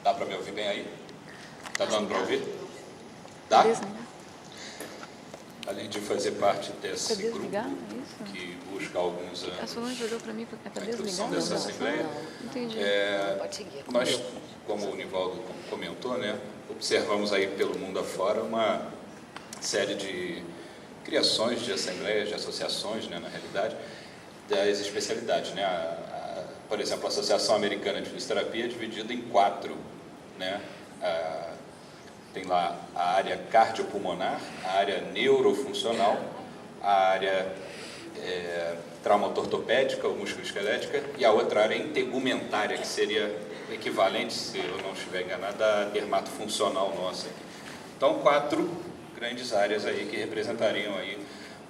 Dá para me ouvir bem aí? Está dando para ouvir? Dá? Além de fazer parte desse grupo que busca há alguns anos a Solange olhou para mim, é para introdução desligar? dessa Assembleia, Entendi. nós, como o Nivaldo comentou, né, observamos aí pelo mundo afora uma série de criações de assembleias, de associações, né, na realidade, das especialidades, né? Por exemplo, a Associação Americana de Fisioterapia é dividida em 4, né? Tem lá a área cardiopulmonar, a área neurofuncional, a área traumato-ortopédica ou musculoesquelética e a outra área integumentária, que seria o equivalente, se eu não estiver enganado, à dermatofuncional nossa. Então, 4 grandes áreas aí que representariam aí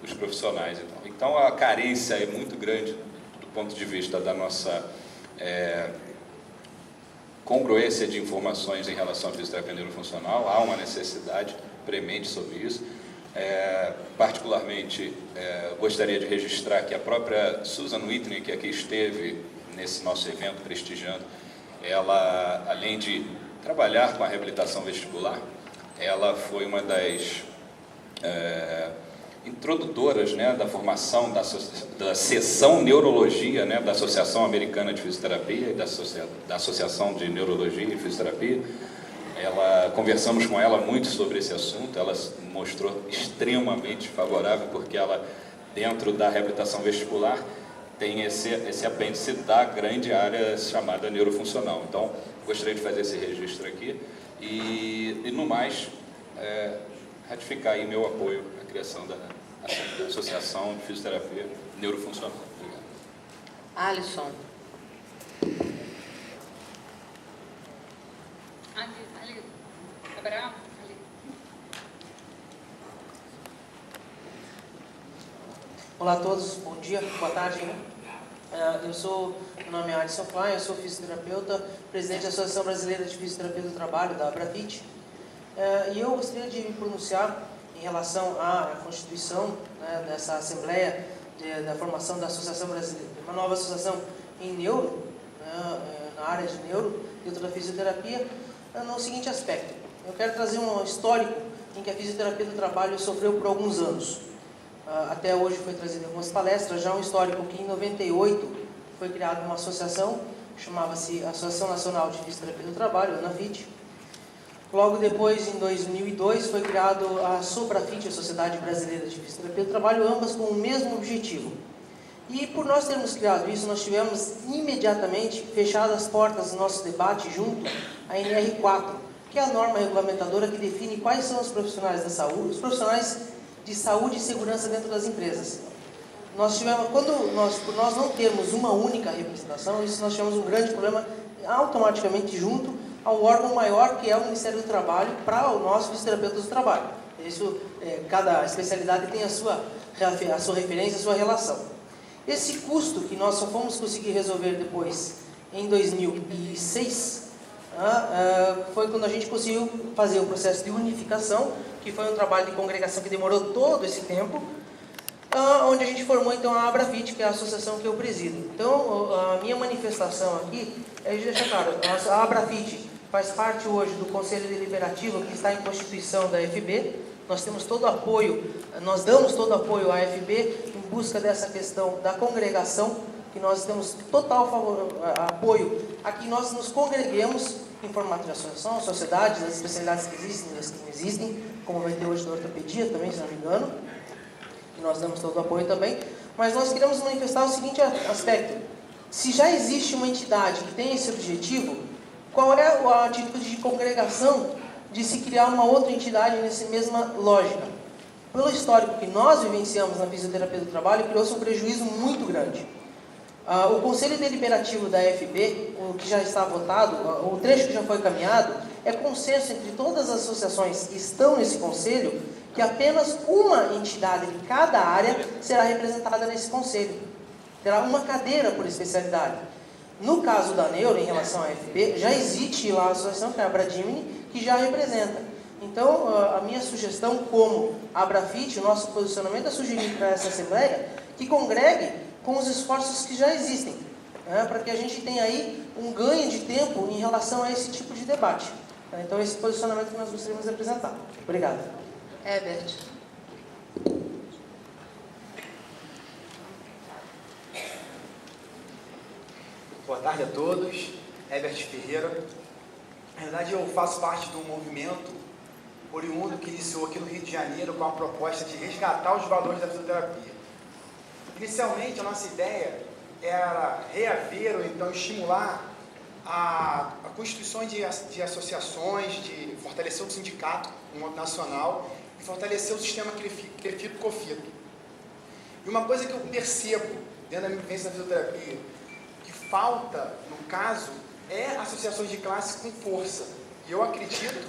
os profissionais. Então, a carência é muito grande do ponto de vista da nossa congruência de informações em relação à fisioterapia neurofuncional. Há uma necessidade premente sobre isso. Particularmente, gostaria de registrar que a própria Susan Whitney, que aqui esteve nesse nosso evento prestigiando, ela, além de trabalhar com a reabilitação vestibular, ela foi uma das introdutoras, né, da formação da seção neurologia, né, da Associação Americana de Fisioterapia e da Associação de Neurologia e Fisioterapia. Conversamos com ela muito sobre esse assunto. Ela se mostrou extremamente favorável, porque ela, dentro da reabilitação vestibular, tem esse apêndice da grande área chamada neurofuncional. Então, gostaria de fazer esse registro aqui e no mais, ratificar aí meu apoio à criação da Associação de Fisioterapia Neurofuncional. Obrigado. Alisson. Ali. Gabriel. Ali. Olá a todos, bom dia, boa tarde. Meu nome é Alisson Klein, eu sou fisioterapeuta, presidente da Associação Brasileira de Fisioterapia do Trabalho, da ABRAFIT. E eu gostaria de me pronunciar em relação à constituição, né, dessa Assembleia da formação da Associação Brasileira, uma nova associação em neuro, né, na área de neuro, dentro da fisioterapia, no seguinte aspecto. Eu quero trazer um histórico em que a fisioterapia do trabalho sofreu por alguns anos. Até hoje foi trazido em algumas palestras, já um histórico que em 98 foi criada uma associação, chamava-se Associação Nacional de Fisioterapia do Trabalho, ANAFIT. Logo depois, em 2002, foi criado a SOBRAFIT, a Sociedade Brasileira de Fisioterapia do Trabalho, ambas com o mesmo objetivo. E por nós termos criado isso, nós tivemos imediatamente fechadas as portas do nosso debate junto à NR4, que é a norma regulamentadora que define quais são os profissionais da saúde, os profissionais de saúde e segurança dentro das empresas. Por nós não termos uma única representação, nós tivemos um grande problema automaticamente junto ao órgão maior, que é o Ministério do Trabalho, para o nosso fisioterapeuta do trabalho. Isso, cada especialidade tem a sua referência, a sua relação. Esse custo que nós só fomos conseguir resolver depois, em 2006, foi quando a gente conseguiu fazer o processo de unificação, que foi um trabalho de congregação que demorou todo esse tempo, onde a gente formou então a ABRAFIT, que é a associação que eu presido. Então, a minha manifestação aqui é de deixar claro, a ABRAFIT faz parte hoje do Conselho Deliberativo, que está em constituição da FB. Nós temos todo apoio, nós damos todo apoio à FB em busca dessa questão da congregação, que nós temos total apoio a que nós nos congreguemos em formato de associação, sociedades, as especialidades que existem e as que não existem, como vai ter hoje da ortopedia também, se não me engano, e nós damos todo o apoio também. Mas nós queremos manifestar o seguinte aspecto: se já existe uma entidade que tem esse objetivo, qual é a atitude de congregação de se criar uma outra entidade nessa mesma lógica? Pelo histórico que nós vivenciamos na fisioterapia do trabalho, criou-se um prejuízo muito grande. O Conselho Deliberativo da FB, o que já está votado, o trecho que já foi caminhado, é consenso entre todas as associações que estão nesse conselho, que apenas uma entidade de cada área será representada nesse conselho. Terá uma cadeira por especialidade. No caso da Neuro, em relação à FB, já existe lá a associação, que é a Abradimini, que já representa. Então, a minha sugestão como ABRAFIT, o nosso posicionamento é sugerir para essa Assembleia que congregue com os esforços que já existem. né, para que a gente tenha aí um ganho de tempo em relação a esse tipo de debate. Então, esse posicionamento que nós gostaríamos de apresentar. Obrigado. Herbert. Boa tarde a todos. Herbert Ferreira. Na verdade, eu faço parte de um movimento oriundo que iniciou aqui no Rio de Janeiro com a proposta de resgatar os valores da fisioterapia. Inicialmente, a nossa ideia era reaver ou então estimular a constituição de associações, de fortalecer o sindicato, um modo nacional, e fortalecer o sistema CREFITO-COFITO. E uma coisa que eu percebo dentro da minha vivência na fisioterapia, que falta, no caso, é associações de classe com força. E eu acredito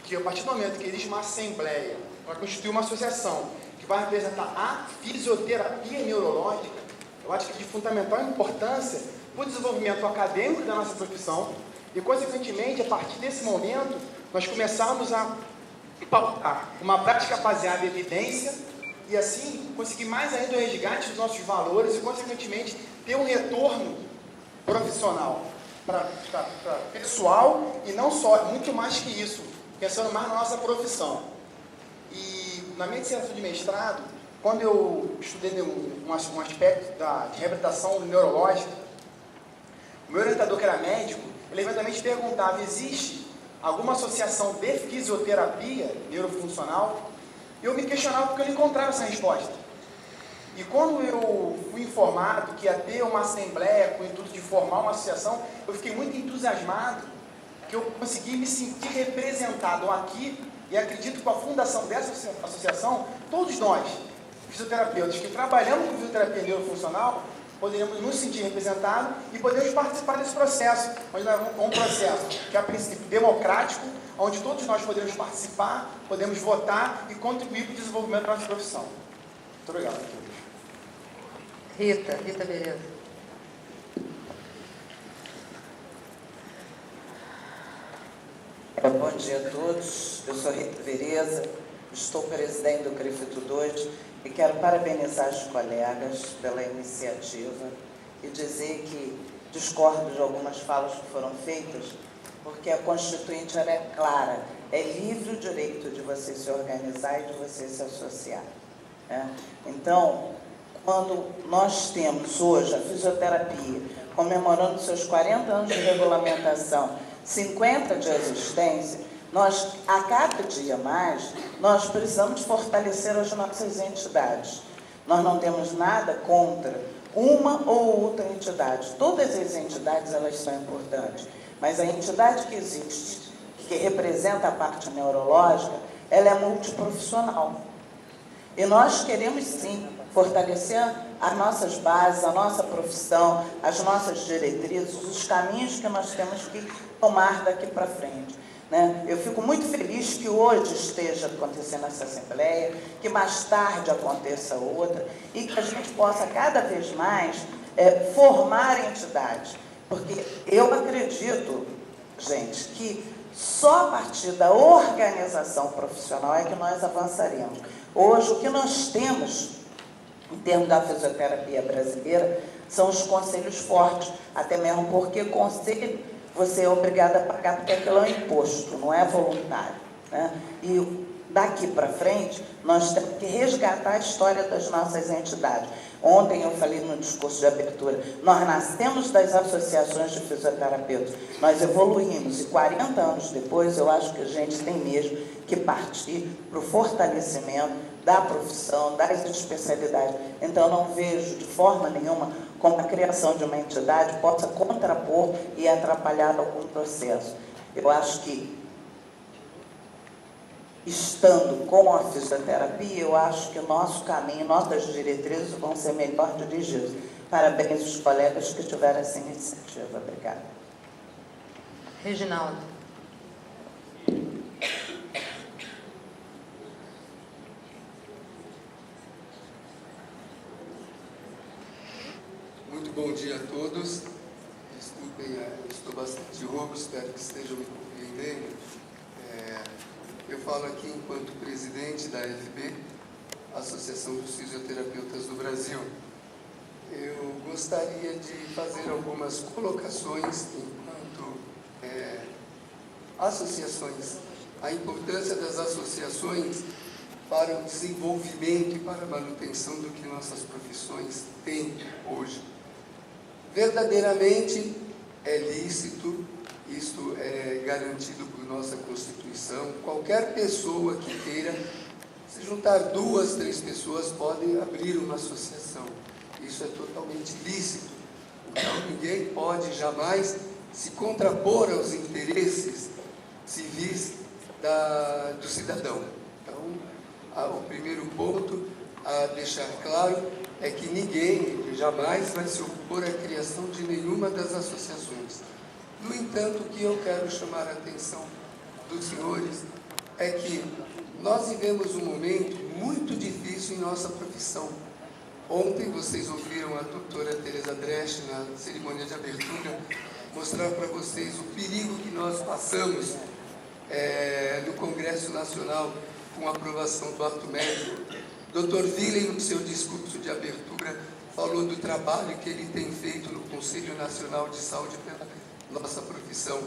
que a partir do momento que existe uma assembleia para constituir uma associação que vai representar a fisioterapia neurológica, eu acho que é de fundamental importância para o desenvolvimento acadêmico da nossa profissão e, consequentemente, a partir desse momento, nós começarmos a pautar uma prática baseada em evidência e, assim, conseguir mais ainda o resgate dos nossos valores e, consequentemente, ter um retorno profissional para pessoal e não só, muito mais que isso, pensando mais na nossa profissão. E na minha dissertação de mestrado, quando eu estudei um aspecto de reabilitação neurológica, o meu orientador, que era médico, ele eventualmente perguntava: existe alguma associação de fisioterapia neurofuncional? E eu me questionava porque eu não encontrava essa resposta. E quando eu fui informado que ia ter uma assembleia com o intuito de formar uma associação, eu fiquei muito entusiasmado, que eu consegui me sentir representado aqui, e acredito que com a fundação dessa associação, todos nós, fisioterapeutas que trabalhamos com fisioterapia neurofuncional, poderemos nos sentir representados e podemos participar desse processo, onde nós vamos um processo que é a princípio democrático, onde todos nós podemos participar, podemos votar e contribuir para o desenvolvimento da nossa profissão. Muito obrigado a todos. Rita Beleza. Bom dia a todos, eu sou Rita Vereza, estou presidente do CREFITO 2 e quero parabenizar os colegas pela iniciativa e dizer que discordo de algumas falas que foram feitas, porque a Constituinte ela é clara, é livre o direito de você se organizar e de você se associar, né? Então, quando nós temos hoje a fisioterapia comemorando seus 40 anos de regulamentação, 50 de existência, nós, a cada dia mais, nós precisamos fortalecer as nossas entidades. Nós não temos nada contra uma ou outra entidade. Todas as entidades, elas são importantes. Mas a entidade que existe, que representa a parte neurológica, ela é multiprofissional. E nós queremos, sim, fortalecer as nossas bases, a nossa profissão, as nossas diretrizes, os caminhos que nós temos que tomar daqui para frente, né? Eu fico muito feliz que hoje esteja acontecendo essa assembleia, que mais tarde aconteça outra, e que a gente possa cada vez mais formar entidades. Porque eu acredito, gente, que só a partir da organização profissional é que nós avançaremos. Hoje, o que nós temos em termos da fisioterapia brasileira são os conselhos fortes, até mesmo porque conselho você é obrigado a pagar, porque aquilo é um imposto, não é voluntário, né? E daqui para frente, nós temos que resgatar a história das nossas entidades. Ontem eu falei no discurso de abertura, nós nascemos das associações de fisioterapeutas, nós evoluímos e 40 anos depois eu acho que a gente tem mesmo que partir para o fortalecimento da profissão, das especialidades. Então, não vejo de forma nenhuma como a criação de uma entidade possa contrapor e atrapalhar algum processo. Eu acho que, estando com a fisioterapia, eu acho que o nosso caminho, nossas diretrizes vão ser melhor dirigidos. Parabéns aos colegas que tiveram essa iniciativa. Obrigada. Reginaldo. Muito bom dia a todos. Desculpem, estou bastante rouco, espero que estejam me compreendendo. Eu falo aqui enquanto presidente da AFB, Associação dos Fisioterapeutas do Brasil. eu gostaria de fazer algumas colocações enquanto associações, a importância das associações para o desenvolvimento e para a manutenção do que nossas profissões têm hoje. Verdadeiramente é lícito, isto é garantido por nossa Constituição, qualquer pessoa que queira se juntar 2, 3 pessoas podem abrir uma associação. Isso é totalmente lícito. Então, ninguém pode jamais se contrapor aos interesses civis do cidadão. Então, o primeiro ponto a deixar claro é que ninguém jamais vai se opor à criação de nenhuma das associações. No entanto, o que eu quero chamar a atenção dos senhores é que nós vivemos um momento muito difícil em nossa profissão. Ontem vocês ouviram a doutora Teresa Dresch, na cerimônia de abertura, mostrar para vocês o perigo que nós passamos no Congresso Nacional com a aprovação do ato médico. Dr. Willen, no seu discurso de abertura, falou do trabalho que ele tem feito no Conselho Nacional de Saúde pela nossa profissão.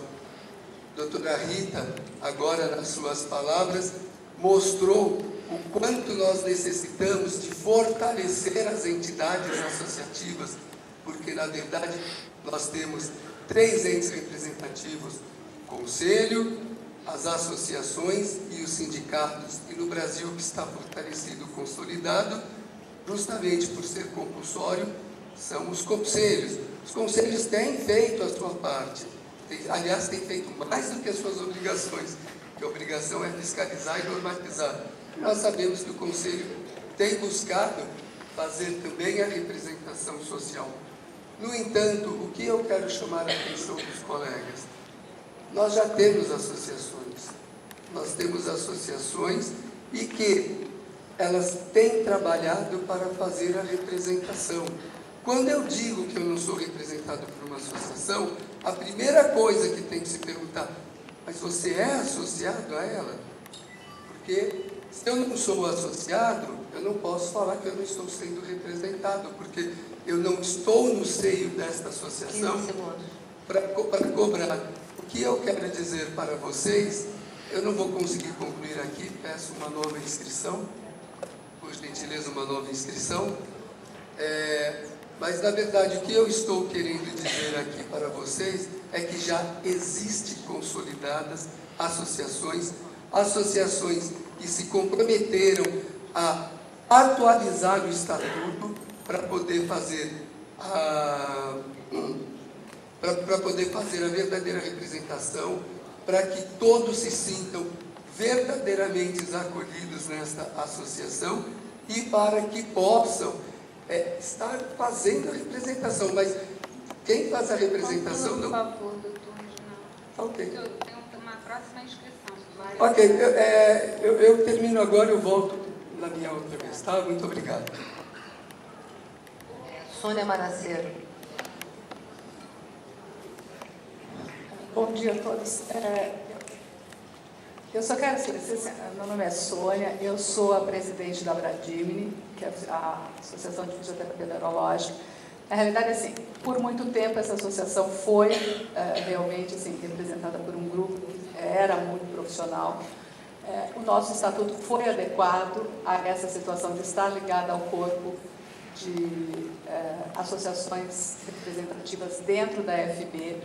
Doutora Rita, agora nas suas palavras, mostrou o quanto nós necessitamos de fortalecer as entidades associativas, porque, na verdade, nós temos 3 entes representativos: o Conselho, as associações e os sindicatos. E no Brasil, que está fortalecido, consolidado, justamente por ser compulsório, são os conselhos. Os conselhos têm feito a sua parte, aliás, têm feito mais do que as suas obrigações, que a obrigação é fiscalizar e normatizar. Nós sabemos que o Conselho tem buscado fazer também a representação social. No entanto, o que eu quero chamar a atenção dos colegas, nós já temos associações. Nós temos associações e que elas têm trabalhado para fazer a representação. Quando eu digo que eu não sou representado por uma associação, a primeira coisa que tem que se perguntar: mas você é associado a ela? Porque se eu não sou associado, eu não posso falar que eu não estou sendo representado, porque eu não estou no seio desta associação para cobrar. O que eu quero dizer para vocês, eu não vou conseguir concluir aqui, peço uma nova inscrição, por gentileza, uma nova inscrição, mas na verdade o que eu estou querendo dizer aqui para vocês é que já existem consolidadas associações que se comprometeram a atualizar o estatuto para poder fazer a verdadeira representação, para que todos se sintam verdadeiramente acolhidos nesta associação e para que possam estar fazendo a representação. Mas quem faz a representação não... Por favor, doutor Reginaldo. Ok. Eu tenho uma próxima inscrição. Ok, eu termino agora e eu volto na minha outra vez, tá? Muito obrigado. Sônia Maraceiro. Bom dia a todos. Eu só quero esclarecer, meu nome é Sônia, eu sou a presidente da Bradimini, que é a Associação de Fisioterapia Neurológica. Na realidade, assim, por muito tempo essa associação foi realmente assim, representada por um grupo que era muito profissional. O nosso estatuto foi adequado a essa situação de estar ligada ao corpo de associações representativas dentro da FB.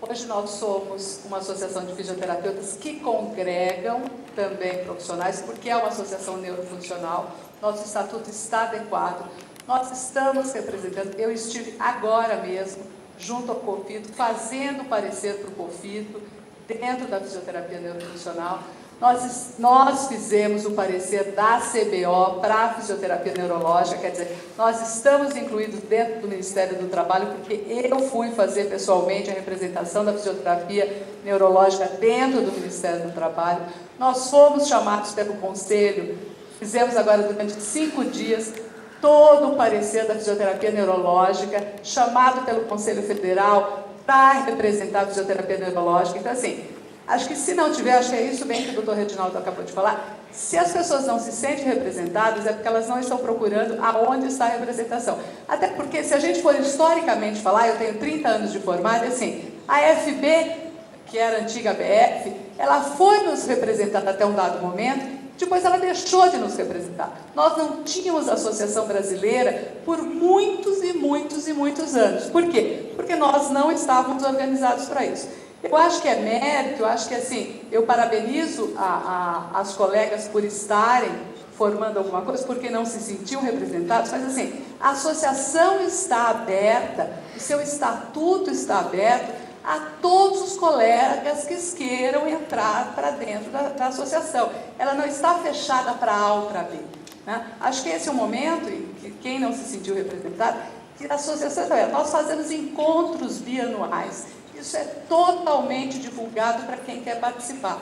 Hoje nós somos uma associação de fisioterapeutas que congregam também profissionais, porque é uma associação neurofuncional. Nosso estatuto está adequado. Nós estamos representando, eu estive agora mesmo, junto ao COFITO, fazendo parecer para o COFITO, dentro da fisioterapia neurofuncional. Nós fizemos o parecer da CBO para a fisioterapia neurológica, quer dizer, nós estamos incluídos dentro do Ministério do Trabalho, porque eu fui fazer pessoalmente a representação da fisioterapia neurológica dentro do Ministério do Trabalho. Nós fomos chamados pelo Conselho, fizemos agora durante 5 dias todo o parecer da fisioterapia neurológica, chamado pelo Conselho Federal para representar a fisioterapia neurológica. Então, assim, acho que se não tiver, acho que é isso bem que o doutor Reginaldo acabou de falar, se as pessoas não se sentem representadas, é porque elas não estão procurando aonde está a representação. Até porque, se a gente for historicamente falar, eu tenho 30 anos de formada, assim, a FB, que era a antiga BF, ela foi nos representar até um dado momento, depois ela deixou de nos representar. Nós não tínhamos Associação Brasileira por muitos e muitos e muitos anos. Por quê? Porque nós não estávamos organizados para isso. Eu acho que é mérito, eu acho que assim, eu parabenizo as colegas por estarem formando alguma coisa, porque não se sentiam representados, mas assim, a associação está aberta, o seu estatuto está aberto a todos os colegas que queiram entrar para dentro da associação. Ela não está fechada para A ou para B. Né? Acho que esse é o momento em que quem não se sentiu representado, que a associação, nós fazemos encontros bianuais. Isso é totalmente divulgado para quem quer participar,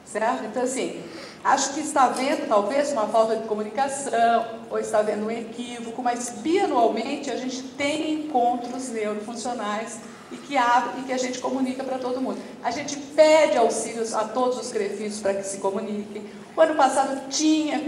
certo? Então, assim, acho que está havendo, talvez, uma falta de comunicação, ou está havendo um equívoco, mas, bianualmente, a gente tem encontros neurofuncionais e que a gente comunica para todo mundo. A gente pede auxílios a todos os CREFIS para que se comuniquem. O ano passado tinha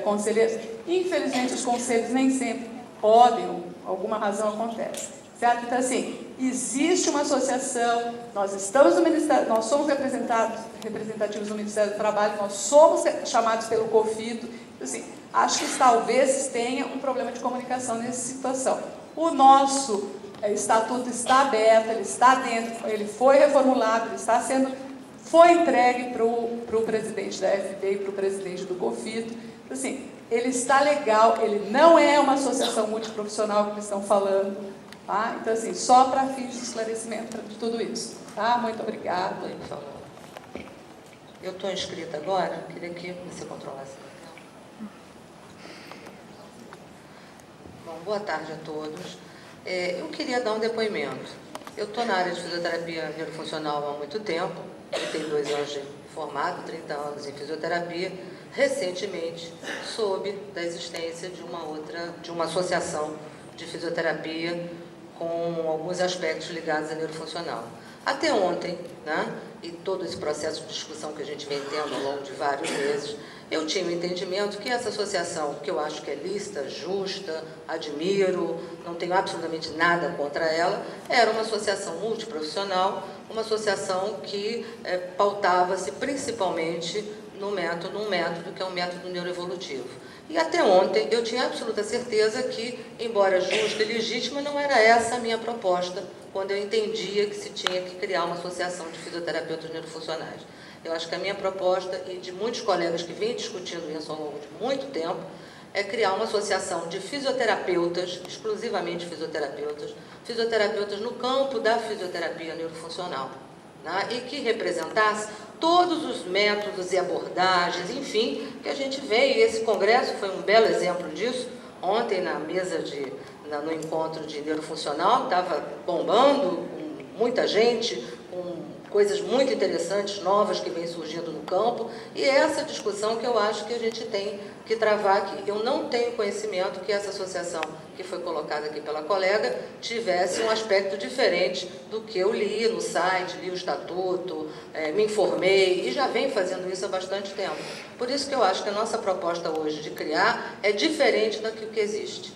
conselheiros, infelizmente, os conselhos nem sempre podem, alguma razão acontece. Certo? Então, assim, existe uma associação, nós estamos no Ministério, nós somos representativos no Ministério do Trabalho, nós somos chamados pelo COFIDO, assim, acho que talvez tenha um problema de comunicação nessa situação. O nosso estatuto está aberto, ele está dentro, ele foi reformulado, ele foi entregue para o presidente da FB e para o presidente do COFIDO, assim, ele está legal, ele não é uma associação multiprofissional que eles estão falando. Tá? Então, assim, só para fins de esclarecimento de tudo isso. Tá? Muito obrigada. Eu estou inscrita agora, queria que você controlasse. Bom, boa tarde a todos. Eu queria dar um depoimento. Eu estou na área de fisioterapia neurofuncional há muito tempo, eu tenho 2 anos de formado, 30 anos em fisioterapia. Recentemente, soube da existência de uma associação de fisioterapia com alguns aspectos ligados à neurofuncional. Até ontem, né, e todo esse processo de discussão que a gente vem tendo ao longo de vários meses, eu tinha o entendimento que essa associação, que eu acho que é lícita, justa, admiro, não tenho absolutamente nada contra ela, era uma associação multiprofissional, uma associação que pautava-se principalmente num método que é um método neuroevolutivo. E até ontem eu tinha absoluta certeza que, embora justa e legítima, não era essa a minha proposta, quando eu entendia que se tinha que criar uma associação de fisioterapeutas neurofuncionais. Eu acho que a minha proposta, e de muitos colegas que vêm discutindo isso ao longo de muito tempo, é criar uma associação de fisioterapeutas, exclusivamente fisioterapeutas no campo da fisioterapia neurofuncional, né? E que representasse todos os métodos e abordagens, enfim, que a gente vê, e esse congresso foi um belo exemplo disso. Ontem, no encontro de neurofuncional, estava bombando, com muita gente, com coisas muito interessantes, novas, que vêm surgindo no campo, e é essa discussão que eu acho que a gente tem que travar aqui. Eu não tenho conhecimento que essa associação que foi colocada aqui pela colega tivesse um aspecto diferente do que eu li no site, li o estatuto, me informei, e já venho fazendo isso há bastante tempo. Por isso que eu acho que a nossa proposta hoje de criar é diferente daquilo que existe.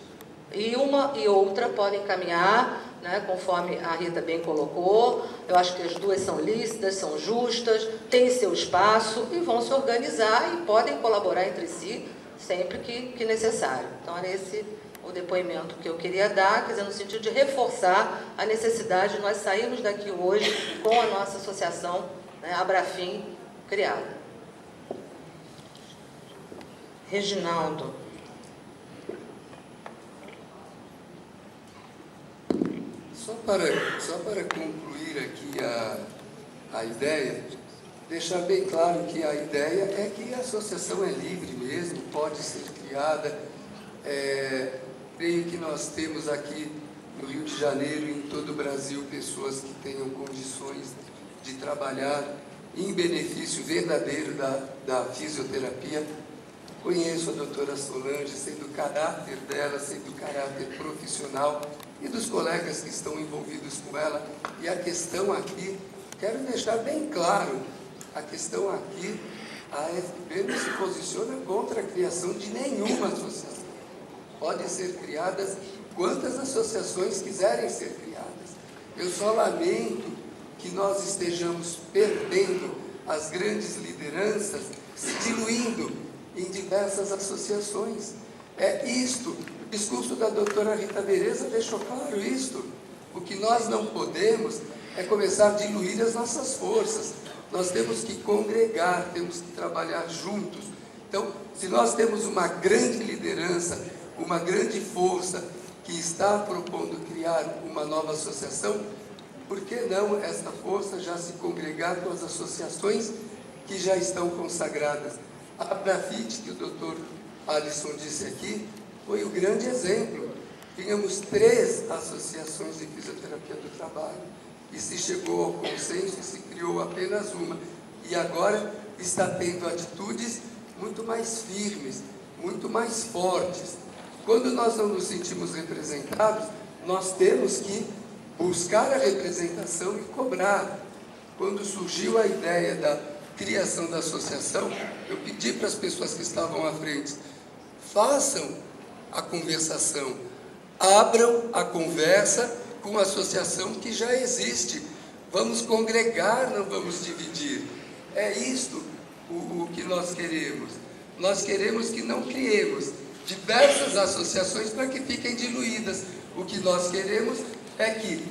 E uma e outra podem caminhar, né, conforme a Rita bem colocou. Eu acho que as duas são lícitas, são justas, têm seu espaço e vão se organizar e podem colaborar entre si sempre que necessário. Então, era esse o depoimento que eu queria dar, quer dizer, no sentido de reforçar a necessidade de nós sairmos daqui hoje com a nossa associação, né, Abrafim, criada. Reginaldo. Só para concluir aqui a ideia, deixar bem claro que a ideia é que a associação é livre mesmo, pode ser criada. Creio que nós temos aqui no Rio de Janeiro e em todo o Brasil pessoas que tenham condições de trabalhar em benefício verdadeiro da fisioterapia. Conheço a doutora Solange, sei do caráter dela, sei do caráter profissional e dos colegas que estão envolvidos com ela. E a questão aqui, quero deixar bem claro, A questão aqui, a AFB não se posiciona contra a criação de nenhuma associação. Podem ser criadas quantas associações quiserem ser criadas. Eu só lamento que nós estejamos perdendo as grandes lideranças, se diluindo em diversas associações. É isto, o discurso da doutora Rita Vereza deixou claro isto. O que nós não podemos é começar a diluir as nossas forças. Nós temos que congregar, temos que trabalhar juntos. Então, se nós temos uma grande liderança, uma grande força que está propondo criar uma nova associação, por que não esta força já se congregar com as associações que já estão consagradas? A Abrafit, que o doutor Alisson disse aqui, foi o grande exemplo. Tínhamos 3 associações de fisioterapia do trabalho e se chegou ao consenso e se criou apenas uma. E agora está tendo atitudes muito mais firmes, muito mais fortes. Quando nós não nos sentimos representados, nós temos que buscar a representação e cobrar. Quando surgiu a ideia da criação da associação, eu pedi para as pessoas que estavam à frente, façam a conversação, abram a conversa com a associação que já existe. Vamos congregar, não vamos dividir. É isto o que nós queremos. Nós queremos que não criemos diversas associações para que fiquem diluídas. O que nós queremos é que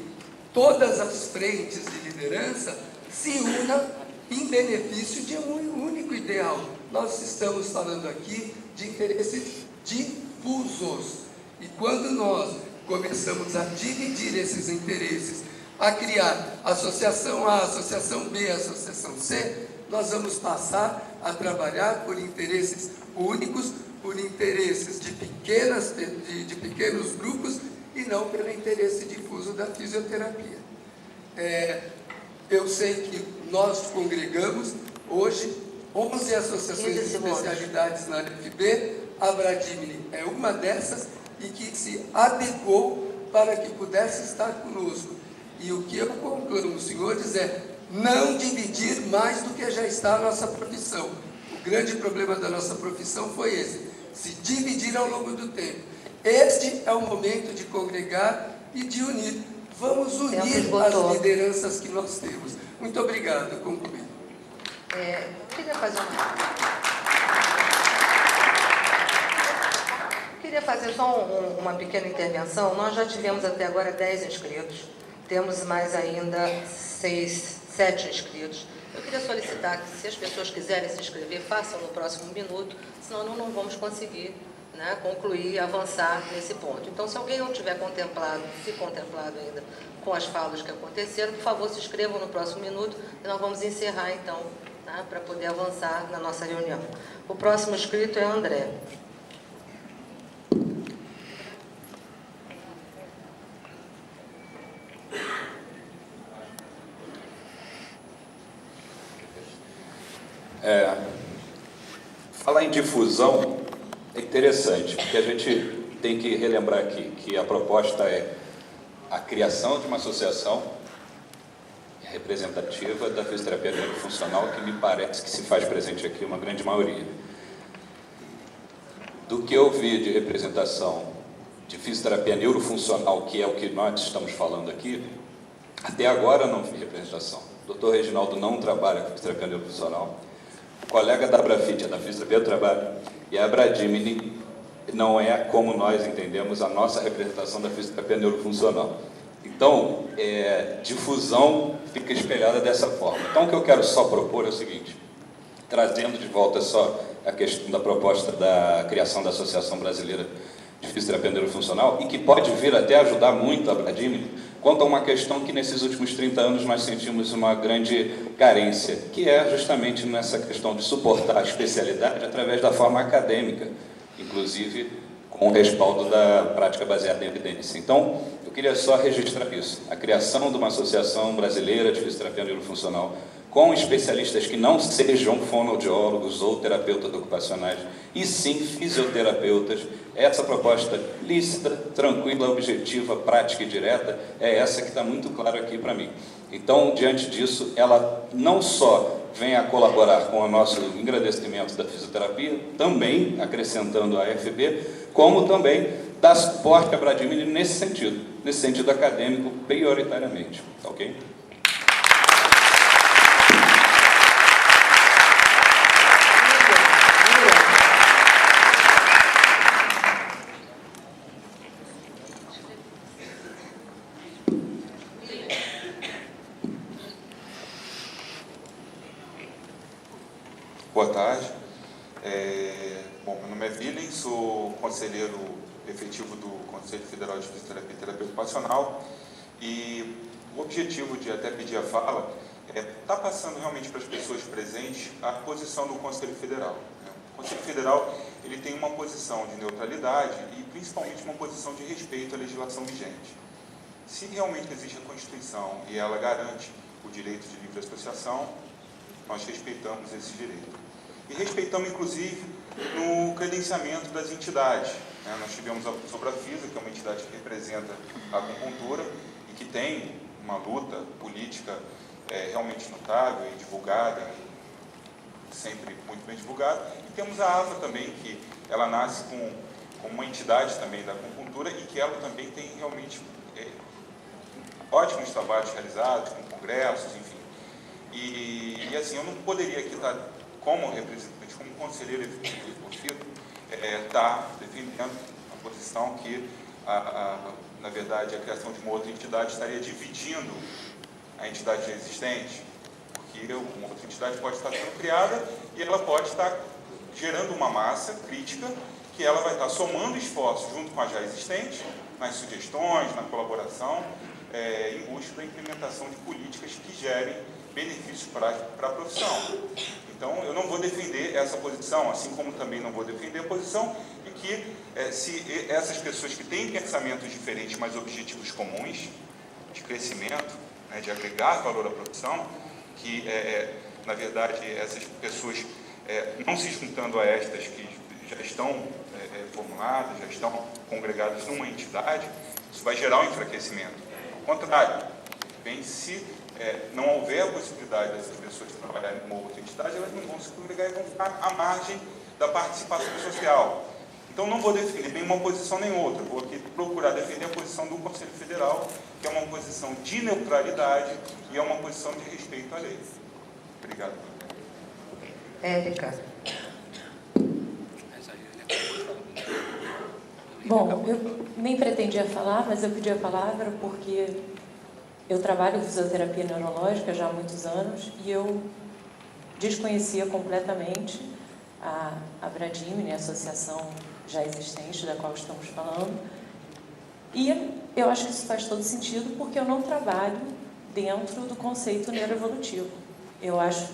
todas as frentes de liderança se unam em benefício de um único ideal. Nós estamos falando aqui de interesses difusos. E quando nós começamos a dividir esses interesses, a criar associação A, associação B, associação C, nós vamos passar a trabalhar por interesses únicos, por interesses de pequenos grupos e não pelo interesse difuso da fisioterapia. Eu sei que nós congregamos hoje 11 associações de especialidades na FB, a Bradimini é uma dessas e que se adequou para que pudesse estar conosco. E o que eu conclamo, senhores, é não dividir mais do que já está a nossa profissão. O grande problema da nossa profissão foi esse, se dividir ao longo do tempo. Este é o momento de congregar e de unir. Vamos unir as lideranças que nós temos. Muito obrigado. Concluí. Queria fazer só uma pequena intervenção. Nós já tivemos até agora 10 inscritos. Temos mais ainda 7 inscritos. Eu queria solicitar que, se as pessoas quiserem se inscrever, façam no próximo minuto, senão não vamos conseguir, né, concluir e avançar nesse ponto. Então, se alguém não tiver contemplado ainda com as falas que aconteceram, por favor, se inscrevam no próximo minuto e nós vamos encerrar, então, tá, para poder avançar na nossa reunião. O próximo inscrito é André. Falar em difusão é interessante, porque a gente tem que relembrar aqui que a proposta é a criação de uma associação representativa da fisioterapia neurofuncional, que me parece que se faz presente aqui uma grande maioria. Do que eu vi de representação de fisioterapia neurofuncional, que é o que nós estamos falando aqui, até agora não vi representação. O Dr. Reginaldo não trabalha com fisioterapia neurofuncional. O colega da Abrafit é da fisioterapia do trabalho, e a Bradimini não é como nós entendemos a nossa representação da fisioterapia neurofuncional. Então, difusão fica espelhada dessa forma. Então, o que eu quero só propor é o seguinte, trazendo de volta só a questão da proposta da criação da Associação Brasileira de Fisioterapia Neurofuncional, e que pode vir até ajudar muito a Bradimini, quanto a uma questão que nesses últimos 30 anos nós sentimos uma grande carência, que é justamente nessa questão de suportar a especialidade através da forma acadêmica, inclusive com o respaldo da prática baseada em evidência. Então, eu queria só registrar isso, a criação de uma Associação Brasileira de Fisioterapia Neurofuncional, com especialistas que não sejam fonoaudiólogos ou terapeutas ocupacionais, e sim fisioterapeutas. Essa proposta lícita, tranquila, objetiva, prática e direta, é essa que está muito clara aqui para mim. Então, diante disso, ela não só venha a colaborar com o nosso engrandecimento da fisioterapia, também acrescentando a FB, como também dar suporte à Bradimini nesse sentido acadêmico, prioritariamente. Ok? Boa tarde. Bom, meu nome é Willem, sou conselheiro efetivo do Conselho Federal de Fisioterapia e Terapia Ocupacional, e o objetivo de até pedir a fala é estar passando realmente para as pessoas presentes a posição do Conselho Federal. O Conselho Federal ele tem uma posição de neutralidade e principalmente uma posição de respeito à legislação vigente. Se realmente existe a Constituição e ela garante o direito de livre associação, nós respeitamos esse direito. E respeitamos, inclusive, no credenciamento das entidades. Nós tivemos a Sobrafisa, que é uma entidade que representa a acupuntura e que tem uma luta política realmente notável e divulgada, sempre muito bem divulgada. E temos a AFA também, que ela nasce com uma entidade também da acupuntura e que ela também tem realmente ótimos trabalhos realizados, com congressos, enfim. E assim, eu não poderia aqui estar como representante, como conselheiro efetivo, estar defendendo a posição que, na verdade, a criação de uma outra entidade estaria dividindo a entidade já existente, porque uma outra entidade pode estar sendo criada e ela pode estar gerando uma massa crítica que ela vai estar somando esforços junto com a já existente, nas sugestões, na colaboração, em busca da implementação de políticas que gerem benefícios para a profissão. Então, eu não vou defender essa posição, assim como também não vou defender a posição de que se essas pessoas que têm pensamentos diferentes, mas objetivos comuns, de crescimento, de agregar valor à profissão, que, na verdade, essas pessoas não se juntando a estas que já estão formuladas, já estão congregadas numa entidade, isso vai gerar um enfraquecimento. Ao contrário, bem, se não houver a possibilidade dessas pessoas trabalharem com outra entidade, elas não vão se congregar e vão ficar à margem da participação social. Então, não vou defender nem uma posição nem outra, vou aqui procurar defender a posição do Conselho Federal, que é uma posição de neutralidade e é uma posição de respeito à lei. Obrigado. Érica. Bom, eu nem pretendia falar, mas eu pedi a palavra porque eu trabalho em fisioterapia neurológica já há muitos anos e eu desconhecia completamente a Bradimini, a associação já existente da qual estamos falando. E eu acho que isso faz todo sentido porque eu não trabalho dentro do conceito neuroevolutivo. Eu acho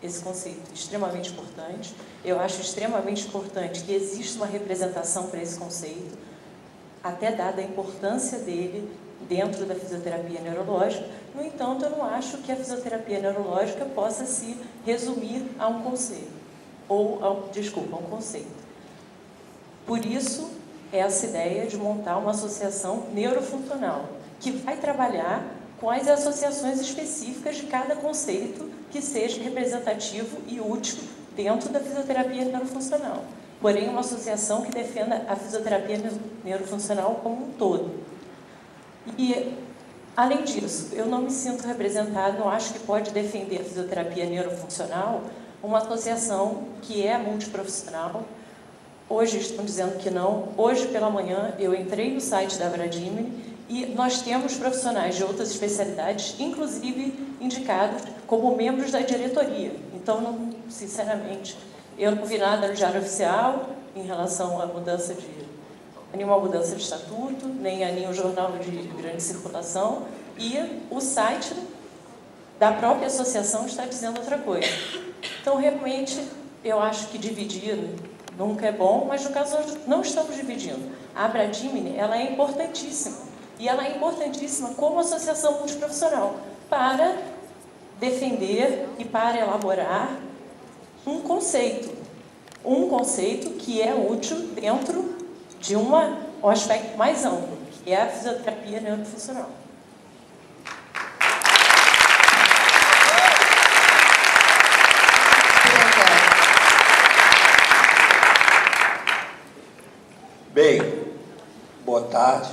esse conceito extremamente importante. Eu acho extremamente importante que exista uma representação para esse conceito, até dada a importância dele dentro da fisioterapia neurológica. No entanto, eu não acho que a fisioterapia neurológica possa se resumir a um conceito, a um conceito. Por isso, essa ideia de montar uma associação neurofuncional, que vai trabalhar com as associações específicas de cada conceito que seja representativo e útil dentro da fisioterapia neurofuncional. Porém, uma associação que defenda a fisioterapia neurofuncional como um todo. E, além disso, eu não me sinto representada, não acho que pode defender a fisioterapia neurofuncional uma associação que é multiprofissional. Hoje estão dizendo que não. Hoje, pela manhã, eu entrei no site da Bradimini e nós temos profissionais de outras especialidades, inclusive indicados como membros da diretoria. Então, não, sinceramente, eu não vi nada no Diário Oficial em relação à mudança nenhuma mudança de estatuto, nem a nenhum jornal de grande circulação, e o site da própria associação está dizendo outra coisa. Então, realmente, eu acho que dividir nunca é bom, mas no caso nós não estamos dividindo. A Bradimini, ela é importantíssima, e ela é importantíssima como associação multiprofissional para defender e para elaborar um conceito que é útil dentro de um aspecto mais amplo, que é a fisioterapia neurofuncional. tarde.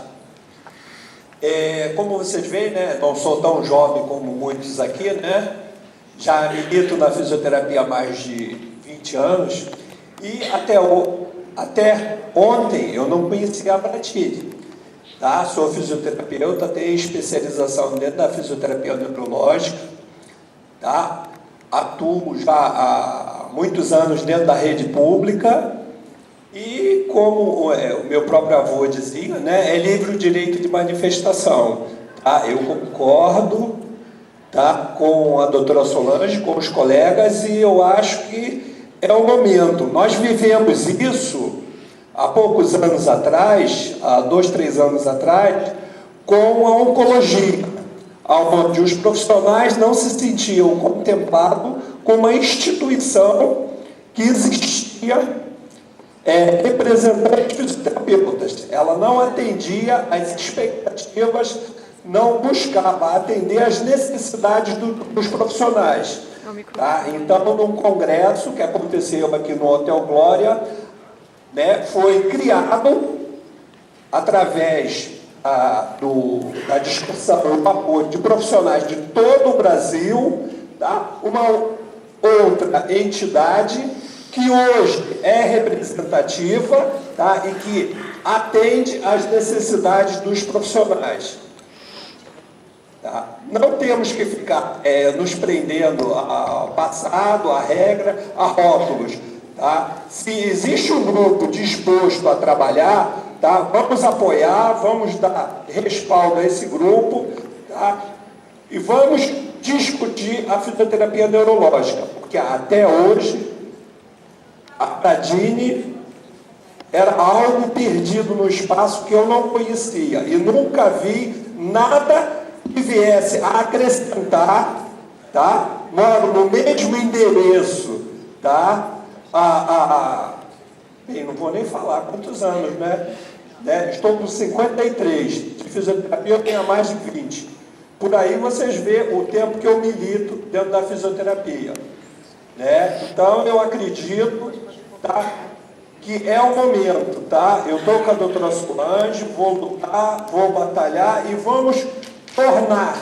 Como vocês veem, né, não sou tão jovem como muitos aqui, né? Já milito na fisioterapia há mais de 20 anos e até ontem eu não conhecia a Bradini. Tá? Sou fisioterapeuta, tenho especialização dentro da fisioterapia neurológica, tá? Atuo já há muitos anos dentro da rede pública e, como o meu próprio avô dizia, né, é livre o direito de manifestação. Tá? Eu concordo, tá, com a doutora Solange, com os colegas, e eu acho que é o momento. Nós vivemos isso há poucos anos atrás, há 2, 3 anos atrás, com a oncologia, onde os profissionais não se sentiam contemplados com uma instituição que existia representante de fisioterapeutas. Ela não atendia às expectativas, não buscava atender às necessidades dos profissionais. Tá? Então, num congresso que aconteceu aqui no Hotel Glória, né, foi criado, através da discussão, do apoio de profissionais de todo o Brasil, tá, uma outra entidade que hoje é representativa, tá, e que atende às necessidades dos profissionais. Tá? Não temos que ficar nos prendendo ao passado, à regra, a rótulos. Tá? Se existe um grupo disposto a trabalhar, tá, vamos apoiar, vamos dar respaldo a esse grupo, tá, e vamos discutir a fisioterapia neurológica, porque até hoje a Bradini era algo perdido no espaço que eu não conhecia e nunca vi nada que viesse a acrescentar, tá? Moro no mesmo endereço, tá? Bem, não vou nem falar quantos anos, né? Estou com 53, de fisioterapia eu tenho mais de 20. Por aí vocês veem o tempo que eu milito dentro da fisioterapia. Né? Então eu acredito, tá, que é o momento, tá? Eu estou com a doutora Solange, vou lutar, vou batalhar e vamos tornar,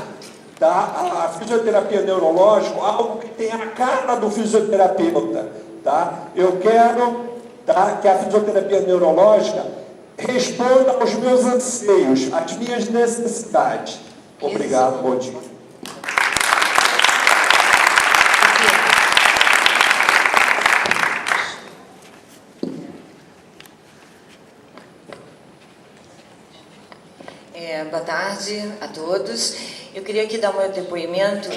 tá, a fisioterapia neurológica algo que tenha a cara do fisioterapeuta. Tá? Eu quero, tá, que a fisioterapia neurológica responda aos meus anseios, às minhas necessidades. Obrigado, bom dia. Boa tarde a todos. Eu queria aqui dar o meu depoimento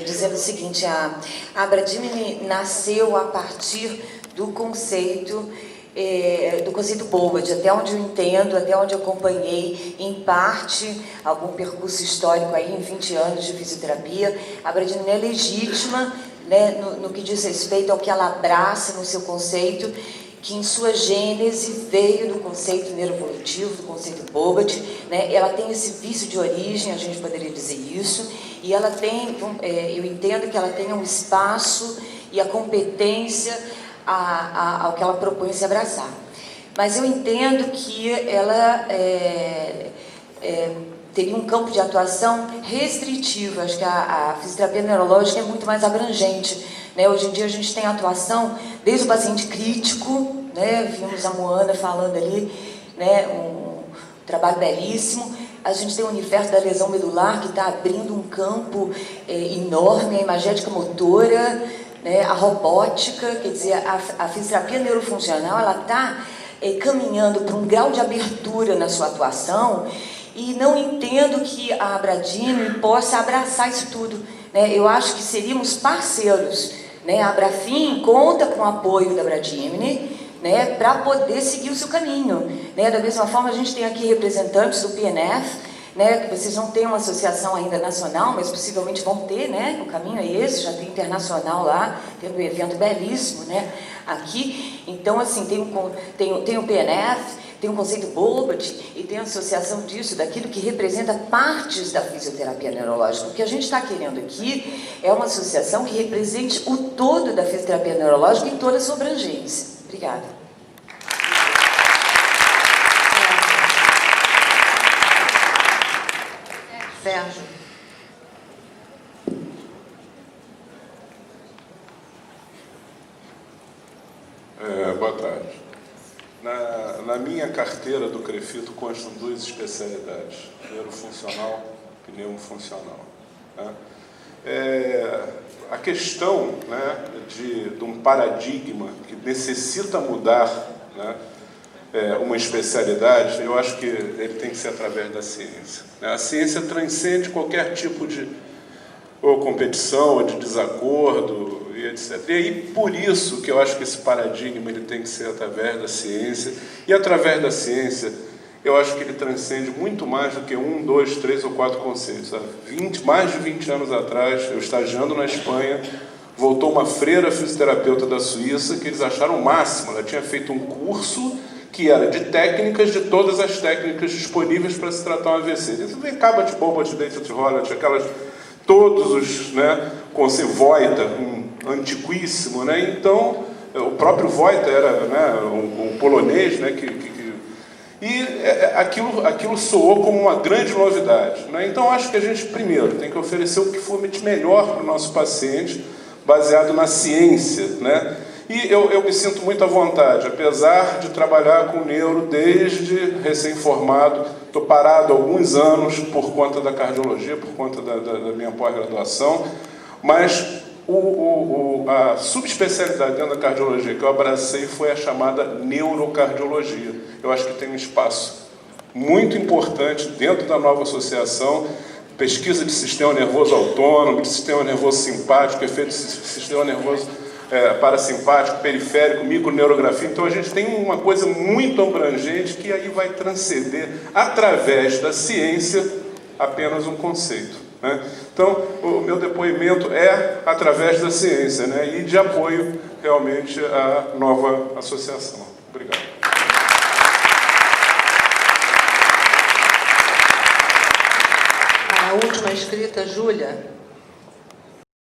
dizendo o seguinte: a Bradini nasceu a partir do conceito Bobat, até onde eu entendo, até onde eu acompanhei, em parte, algum percurso histórico aí em 20 anos de fisioterapia. A Bradini é legítima, né, no que diz respeito ao que ela abraça no seu conceito, que em sua gênese veio do conceito neuroevolutivo, do conceito Bobat, né? Ela tem esse vício de origem, a gente poderia dizer isso, e ela tem, eu entendo que ela tem um espaço e a competência ao que ela propõe se abraçar. Mas eu entendo que ela teria um campo de atuação restritivo. Acho que a fisioterapia neurológica é muito mais abrangente. Né? Hoje em dia a gente tem atuação desde o paciente crítico, né? Vimos a Moana falando ali, né? Um trabalho belíssimo. A gente tem o universo da lesão medular, que está abrindo um campo enorme, a imagética motora, né? A robótica, quer dizer, a fisioterapia neurofuncional, ela está caminhando para um grau de abertura na sua atuação, e não entendo que a Bradini possa abraçar isso tudo. Né? Eu acho que seríamos parceiros. Né? A Abrafim conta com o apoio da Bradini, né, para poder seguir o seu caminho. Né? Da mesma forma, a gente tem aqui representantes do PNF, né, que vocês não têm uma associação ainda nacional, mas possivelmente vão ter, né? O caminho é esse, já tem internacional lá, tem um evento belíssimo, né, aqui. Então, assim, tem o PNF, tem o conceito Bobat e tem a associação disso, daquilo que representa partes da fisioterapia neurológica. O que a gente está querendo aqui é uma associação que represente o todo da fisioterapia neurológica em toda a sua abrangência. Obrigada. Sérgio. Boa tarde. Na minha carteira do CREFITO constam 2 especialidades, neurofuncional e pneumofuncional. Né? A questão, né, de um paradigma que necessita mudar, né, uma especialidade, eu acho que ele tem que ser através da ciência. Né? A ciência transcende qualquer tipo de competição, ou de desacordo, e etc. E aí, por isso que eu acho que esse paradigma ele tem que ser através da ciência, e através da ciência, eu acho que ele transcende muito mais do que 1, 2, 3 ou 4 conceitos. Há mais de 20 anos atrás, eu estagiando na Espanha, voltou uma freira fisioterapeuta da Suíça, que eles acharam o máximo. Ela tinha feito um curso que era de técnicas, de todas as técnicas disponíveis para se tratar um AVC. Isso vem caba de bomba, de dente de rola, aquelas... todos os, né, Voita, antiquíssimo, né? Então, o próprio Voita era, né, um polonês, né, e aquilo soou como uma grande novidade, né? Então, acho que a gente, primeiro, tem que oferecer o que for de melhor para o nosso paciente, baseado na ciência, né? E eu me sinto muito à vontade, apesar de trabalhar com neuro desde recém-formado. Estou parado há alguns anos por conta da cardiologia, por conta da minha pós-graduação, mas a subespecialidade dentro da cardiologia que eu abracei foi a chamada neurocardiologia. Eu acho que tem um espaço muito importante dentro da nova associação, pesquisa de sistema nervoso autônomo, de sistema nervoso simpático, efeito de sistema nervoso parasimpático, periférico, microneurografia. Então a gente tem uma coisa muito abrangente que aí vai transcender, através da ciência, apenas um conceito, né? Então, o meu depoimento é através da ciência, né? E de apoio, realmente, à nova associação. Obrigado. A última inscrita, Júlia.